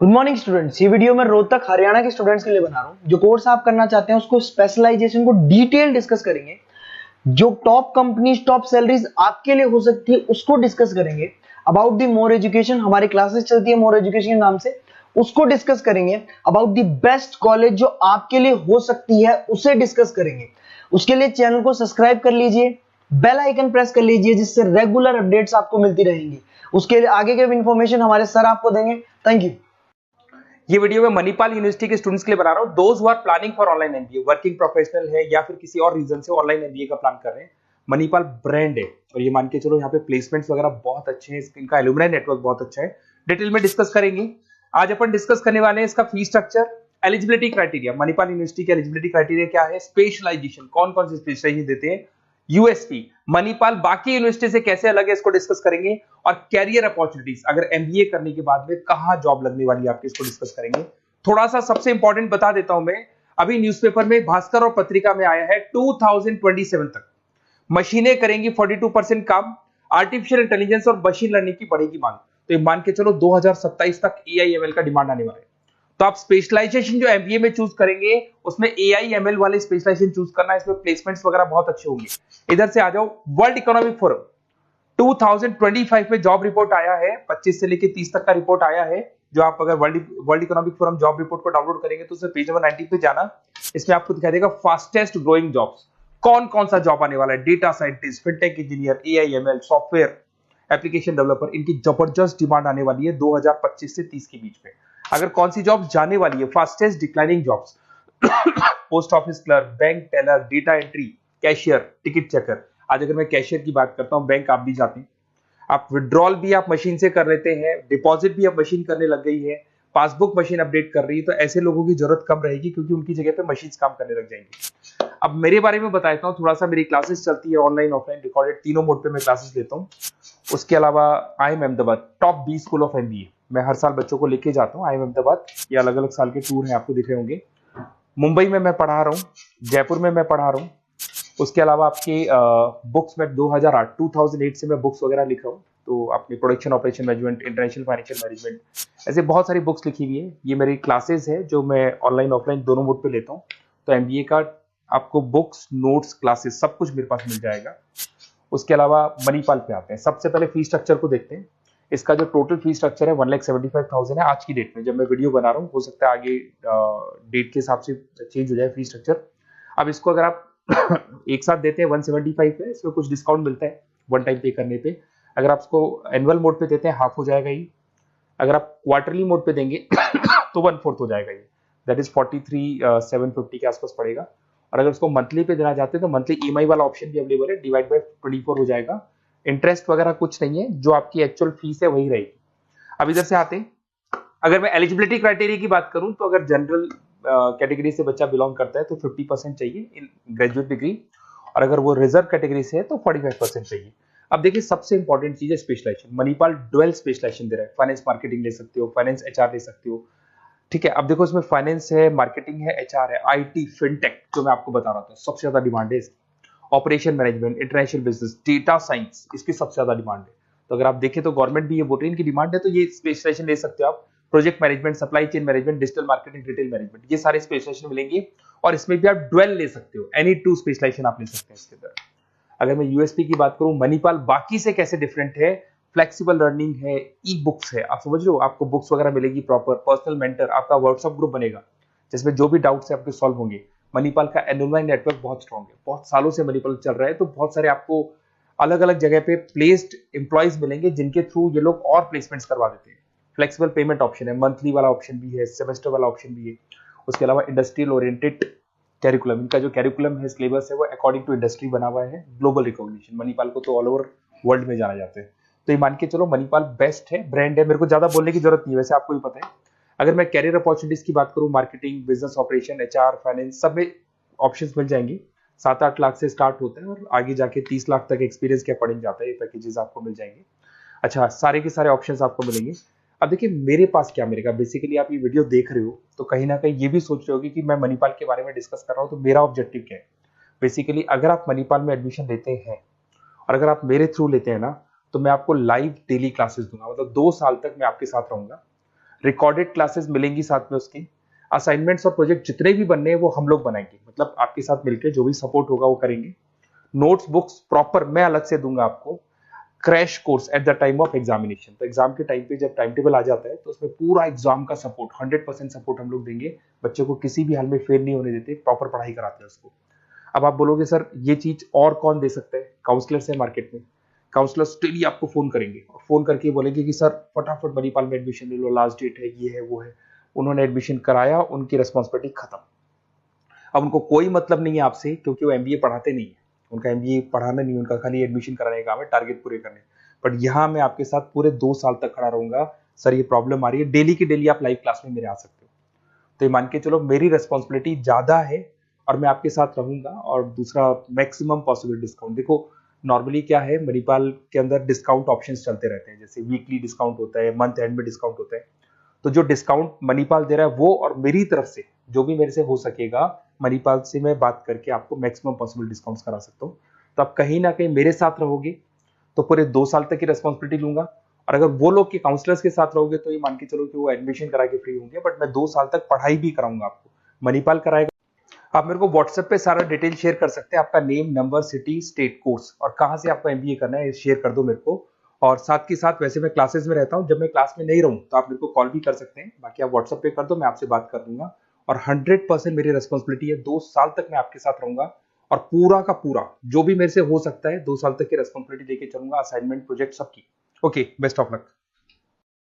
Good morning students. ये video मैं रोहतक हरियाणा के स्टूडेंट्स के लिए बना रहा हूँ। जो कोर्स आप करना चाहते हैं उसको स्पेशलाइजेशन को डिटेल डिस्कस करेंगे। जो टॉप कंपनीज टॉप सैलरीज आपके लिए हो सकती है उसको डिस्कस करेंगे। अबाउट द मोर एजुकेशन हमारी क्लासेस चलती है मोर एजुकेशन के नाम से, उसको डिस्कस करेंगे। अबाउट द बेस्ट कॉलेज जो आपके लिए हो सकती है उसे डिस्कस करेंगे। उसके लिए चैनल को सब्सक्राइब कर लीजिए, बेल आइकन प्रेस कर लीजिए जिससे रेगुलर अपडेट्स आपको मिलती रहेंगी। उसके लिए आगे के इन्फॉर्मेशन हमारे सर आपको देंगे। Thank you. ये वीडियो मैं मणिपाल यूनिवर्सिटी के स्टूडेंट्स के लिए बना रहा हूं। Those who are planning for online MBA, working professional है या फिर किसी और रीजन से ऑनलाइन एमबीए का प्लान कर रहे हैं। मणिपाल ब्रांड है और ये मान के चलो यहाँ पे प्लेसमेंट्स वगैरह बहुत अच्छे हैं, इनका एलुमनाई नेटवर्क बहुत अच्छा है। डिटेल में डिस्कस करेंगे। आज अपन डिस्कस करने वाले हैं इसका fee structure, eligibility criteria. Manipal university के एलिजिबिलिटी क्राइटेरिया क्या है, स्पेशलाइजेशन कौन कौन से स्पेशलाइजेशन देते हैं, यूएसपी मणिपाल बाकी यूनिवर्सिटी से कैसे अलग है इसको डिस्कस करेंगे, और कैरियर अपॉर्चुनिटीज अगर एमबीए करने के बाद में कहां जॉब लगने वाली है आपकी, इसको डिस्कस करेंगे। थोड़ा सा सबसे इंपॉर्टेंट बता देता हूं मैं, अभी न्यूज़पेपर में भास्कर और पत्रिका में आया है 2027 तक मशीनें करेंगी 42% काम, आर्टिफिशियल इंटेलिजेंस और मशीन लर्निंग की बढ़ेगी मांग। तो ये मान के चलो 2027 तक एआईएमएल का डिमांड आने वाला है। तो आप स्पेशलाइजेशन जो एमबीए में चूज करेंगे उसमें एआईएमएल वाले स्पेशलाइजेशन चूज करना, इसमें प्लेसमेंट्स वगैरह बहुत अच्छे होंगे। इधर से आ जाओ, वर्ल्ड इकोनॉमिक फोरम 2025 में जॉब रिपोर्ट आया है, 25 से लेकर 30 तक का रिपोर्ट आया है। जो आप अगर world economic forum job report को डाउनलोड करेंगे तो उसमें पेज नंबर 90 पे जाना, इसमें आपको दिखाई देगा फास्टेस्ट ग्रोइंग जॉब्स, कौन कौन सा जॉब आने वाला है। Data scientist, fintech engineer, AIML, software application developer, इनकी जबरदस्त डिमांड आने वाली है 2025 से 30 के बीच में। अगर कौन सी जॉब जाने वाली है, fastest declining jobs post office clerk, bank teller, data entry, cashier, ticket checker. आज अगर मैं कैशियर की बात करता हूं, बैंक आप भी जाते हैं, आप विड्रॉल भी आप मशीन से कर लेते हैं, डिपॉजिट भी अब मशीन करने लग गई है, पासबुक मशीन अपडेट कर रही है, तो ऐसे लोगों की जरूरत कम रहेगी क्योंकि उनकी जगह पे मशीन काम करने लग जाएंगी। अब मेरे बारे में बताता हूँ थोड़ा सा, मेरी क्लासेस चलती है ऑनलाइन ऑफलाइन रिकॉर्डेड, तीनों मोड पे मैं क्लासेस लेता हूँ। उसके अलावा I am Ahmedabad top 20 school of MBA मैं हर साल बच्चों को लेके जाता हूँ। आई एम अहमदाबाद, ये अलग अलग साल के टूर हैं, आपको दिख रहे होंगे। मुंबई में मैं पढ़ा रहा हूँ, जयपुर में मैं पढ़ा रहा हूँ। उसके अलावा आपके बुक्स में 2008 से मैं बुक्स वगैरह लिख रहा हूँ, तो अपनी production operation management, international financial management, ऐसे बहुत सारी बुक्स लिखी हुई है। ये मेरी क्लासेस है जो मैं ऑनलाइन ऑफलाइन दोनों मोड पे लेता हूँ। तो एमबीए का आपको बुक्स, नोट्स, क्लासेस सब कुछ मेरे पास मिल जाएगा। उसके अलावा मणिपाल पे आते हैं। सबसे पहले फी स्ट्रक्चर को देखते हैं। इसका जो टोटल फी स्ट्रक्चर है 1,75,000 है आज की डेट में, जब मैं वीडियो बना रहा हूँ। हो सकता है आगे डेट के हिसाब से चेंज हो जाए फी स्ट्रक्चर। अब इसको अगर आप एक साथ देते हैं 175 है, इसमें कुछ डिस्काउंट मिलता है वन टाइम पे करने पे। अगर आप इसको एनुअल मोड पे देते हैं हाफ हो जाएगा ये। अगर आप क्वार्टरली मोड पे देंगे तो 1/4 हो जाएगा ये, दैट इज 43,750 के आसपास पड़ेगा। और अगर उसको मंथली पे देना चाहते हैं तो मंथली ईएमआई वाला ऑप्शन भी अवेलेबल है, डिवाइड बाय 24 हो जाएगा। इंटरेस्ट वगैरह कुछ नहीं है, जो आपकी एक्चुअल फीस है वही रहेगी। अब इधर से आते हैं, अगर मैं एलिजिबिलिटी क्राइटेरिया की बात करूं तो अगर जनरल कैटेगरी से बच्चा बिलोंग करता है तो 50% चाहिए इन ग्रेजुएट डिग्री, और अगर वो रिजर्व कैटेगरी से है तो 45% चाहिए। अब देखिए सबसे इंपॉर्टेंट चीज है स्पेशलाइजेशन। मणिपाल डुअल स्पेशलाइजेशन दे रहा है, फाइनेंस मार्केटिंग ले सकते हो, फाइनेंस एचआर ले सकते हो, ठीक है। अब देखो इसमें फाइनेंस है, मार्केटिंग है, एचआर है, आईटी, फिनटेक जो मैं आपको बता रहा था सबसे ज्यादा डिमांड है इसकी, operation management, international business, data science, इसकी सबसे ज्यादा डिमांड है। तो अगर आप देखें तो गवर्नमेंट भी ये बोल रही है इनकी डिमांड है, तो ये स्पेशलाइजेशन ले सकते हो आप। Project management, supply chain management, digital marketing, retail management, ये सारे स्पेशलाइजेशन मिलेंगे। और इसमें भी आप डुअल ले सकते हो, एनी टू स्पेशलाइजेशन आप ले सकते हैं इसके अंदर। अगर मैं यूएसपी की बात करूं, मणिपाल बाकी से कैसे डिफरेंट है, फ्लेक्सिबल लर्निंग है, ई बुक्स है, आप समझ लो, आपको बुक्स वगैरह मिलेगी प्रॉपर, पर्सनल मेंटर, आपका व्हाट्सएप ग्रुप बनेगा जिसमें जो भी डाउट्स है आपके सॉल्व होंगे। मणिपाल का एलुमनाई नेटवर्क बहुत स्ट्रॉन्ग है, बहुत सालों से मणिपाल चल रहा है, तो बहुत सारे आपको अलग अलग जगह पे प्लेस्ड एम्प्लॉयज मिलेंगे जिनके थ्रू ये लोग और प्लेसमेंट्स करवा देते हैं। फ्लेक्सिबल पेमेंट ऑप्शन है, मंथली वाला ऑप्शन भी है, सेमेस्टर वाला ऑप्शन भी है। उसके अलावा इंडस्ट्रियल ओरिएंटेड कैरिकुलम, इनका जो कैरिकुलम है, सिलेबस है, वो अकॉर्डिंग टू इंडस्ट्री बना हुआ है। ग्लोबल रिकॉग्निशन, मणिपाल को तो ऑल ओवर वर्ल्ड में जाना जाता है। तो ये मान के चलो मणिपाल बेस्ट है, ब्रांड है, मेरे को ज्यादा बोलने की जरूरत नहीं है, वैसे आपको भी पता है। अगर मैं कैरियर अपॉर्चुनिटीज की बात करूं, marketing, business operation, HR, finance, सब में ऑप्शंस मिल जाएंगे। 7-8 लाख से स्टार्ट होता है और आगे जाके 30 लाख तक एक्सपीरियंस के अकॉर्डिंग जाता है, ये पैकेजेस आपको मिल जाएंगे। अच्छा, सारे के सारे ऑप्शंस आपको मिलेंगे। अब देखिए मेरे पास क्या मिलेगा, बेसिकली आप ये वीडियो देख रहे हो तो कहीं ना कहीं ये भी सोच रहे होगे कि मैं मणिपाल के बारे में डिस्कस कर रहा हूँ, तो मेरा ऑब्जेक्टिव क्या है। बेसिकली अगर आप मणिपाल में एडमिशन लेते हैं और अगर आप मेरे थ्रू लेते हैं ना, तो मैं आपको लाइव डेली क्लासेस दूंगा, मतलब 2 साल तक मैं आपके साथ रहूंगा। रिकॉर्डेड क्लासेस मिलेंगी साथ में उसकी, असाइनमेंट्स और प्रोजेक्ट जितने भी बनने हैं वो हम लोग बनाएंगे, मतलब आपके साथ मिलकर जो भी सपोर्ट होगा वो करेंगे। नोट्स बुक्स प्रॉपर मैं अलग से दूंगा आपको। Crash course at the time of examination, तो एग्जाम के टाइम पे जब टाइम टेबल आ जाता है तो उसमें पूरा एग्जाम का सपोर्ट 100% सपोर्ट हम लोग देंगे, बच्चों को किसी भी हाल में फेल नहीं होने देते, प्रॉपर पढ़ाई कराते हैं उसको। अब आप बोलोगे सर ये चीज और कौन दे सकता है? काउंसलर्स है मार्केट में, काउंसलर्स डेली आपको फोन करेंगे और फोन करके बोलेंगे कि सर फटाफट मणिपाल में एडमिशन ले लो, लास्ट डेट है, ये है वो है। उन्होंने एडमिशन कराया, उनकी रिस्पॉन्सिबिलिटी खत्म। अब उनको कोई मतलब नहीं है आपसे, क्योंकि वो एमबीए पढ़ाते नहीं है, उनका एमबीए पढ़ाना नहीं, उनका खाली एडमिशन कराने का काम है, टारगेट पूरे करने। बट यहाँ मैं आपके साथ पूरे 2 साल तक खड़ा रहूंगा। सर ये प्रॉब्लम आ रही है, डेली की डेली आप लाइव क्लास में मेरे आ सकते हो। तो ये मान के चलो मेरी रिस्पॉन्सिबिलिटी ज्यादा है और मैं आपके साथ रहूंगा। और दूसरा, मैक्सिमम पॉसिबल डिस्काउंट। देखो नॉर्मली क्या है, मणिपाल के अंदर डिस्काउंट ऑप्शंस चलते रहते हैं, जैसे वीकली डिस्काउंट होता है, मंथ एंड में डिस्काउंट होता है। तो जो डिस्काउंट मणिपाल दे रहा है वो, और मेरी तरफ से जो भी मेरे से हो सकेगा, मणिपाल से मैं बात करके आपको मैक्सिमम पॉसिबल डिस्काउंट्स करा सकता हूँ। तो आप कहीं ना कहीं मेरे साथ रहोगे तो पूरे 2 साल तक की रेस्पॉन्सिबिलिटी लूंगा। और अगर वो लोग के काउंसलर्स के साथ रहोगे तो ये मान के चलो कि वो एडमिशन करा के फ्री होंगे, बट मैं 2 साल तक पढ़ाई भी कराऊंगा आपको, मणिपाल कराएगा। आप मेरे को व्हाट्सएप पे सारा डिटेल शेयर कर सकते हैं, आपका name, number, city, state, course और कहाँ से आपको एमबीए करना है शेयर कर दो मेरे को। और साथ के साथ वैसे मैं क्लासेस में रहता हूँ, जब मैं क्लास में नहीं रहूँ तो आप मेरे को कॉल भी कर सकते हैं, बाकी आप व्हाट्सएप पे कर दो, मैं आपसे बात कर दूंगा। और 100% मेरी रिस्पॉन्सिबिलिटी है, 2 साल तक मैं आपके साथ रहूंगा और पूरा का पूरा जो भी मेरे से हो सकता है 2 साल तक की रिस्पॉन्सिबिलिटी लेके चलूंगा, असाइनमेंट, प्रोजेक्ट सबकी। Okay, best of luck.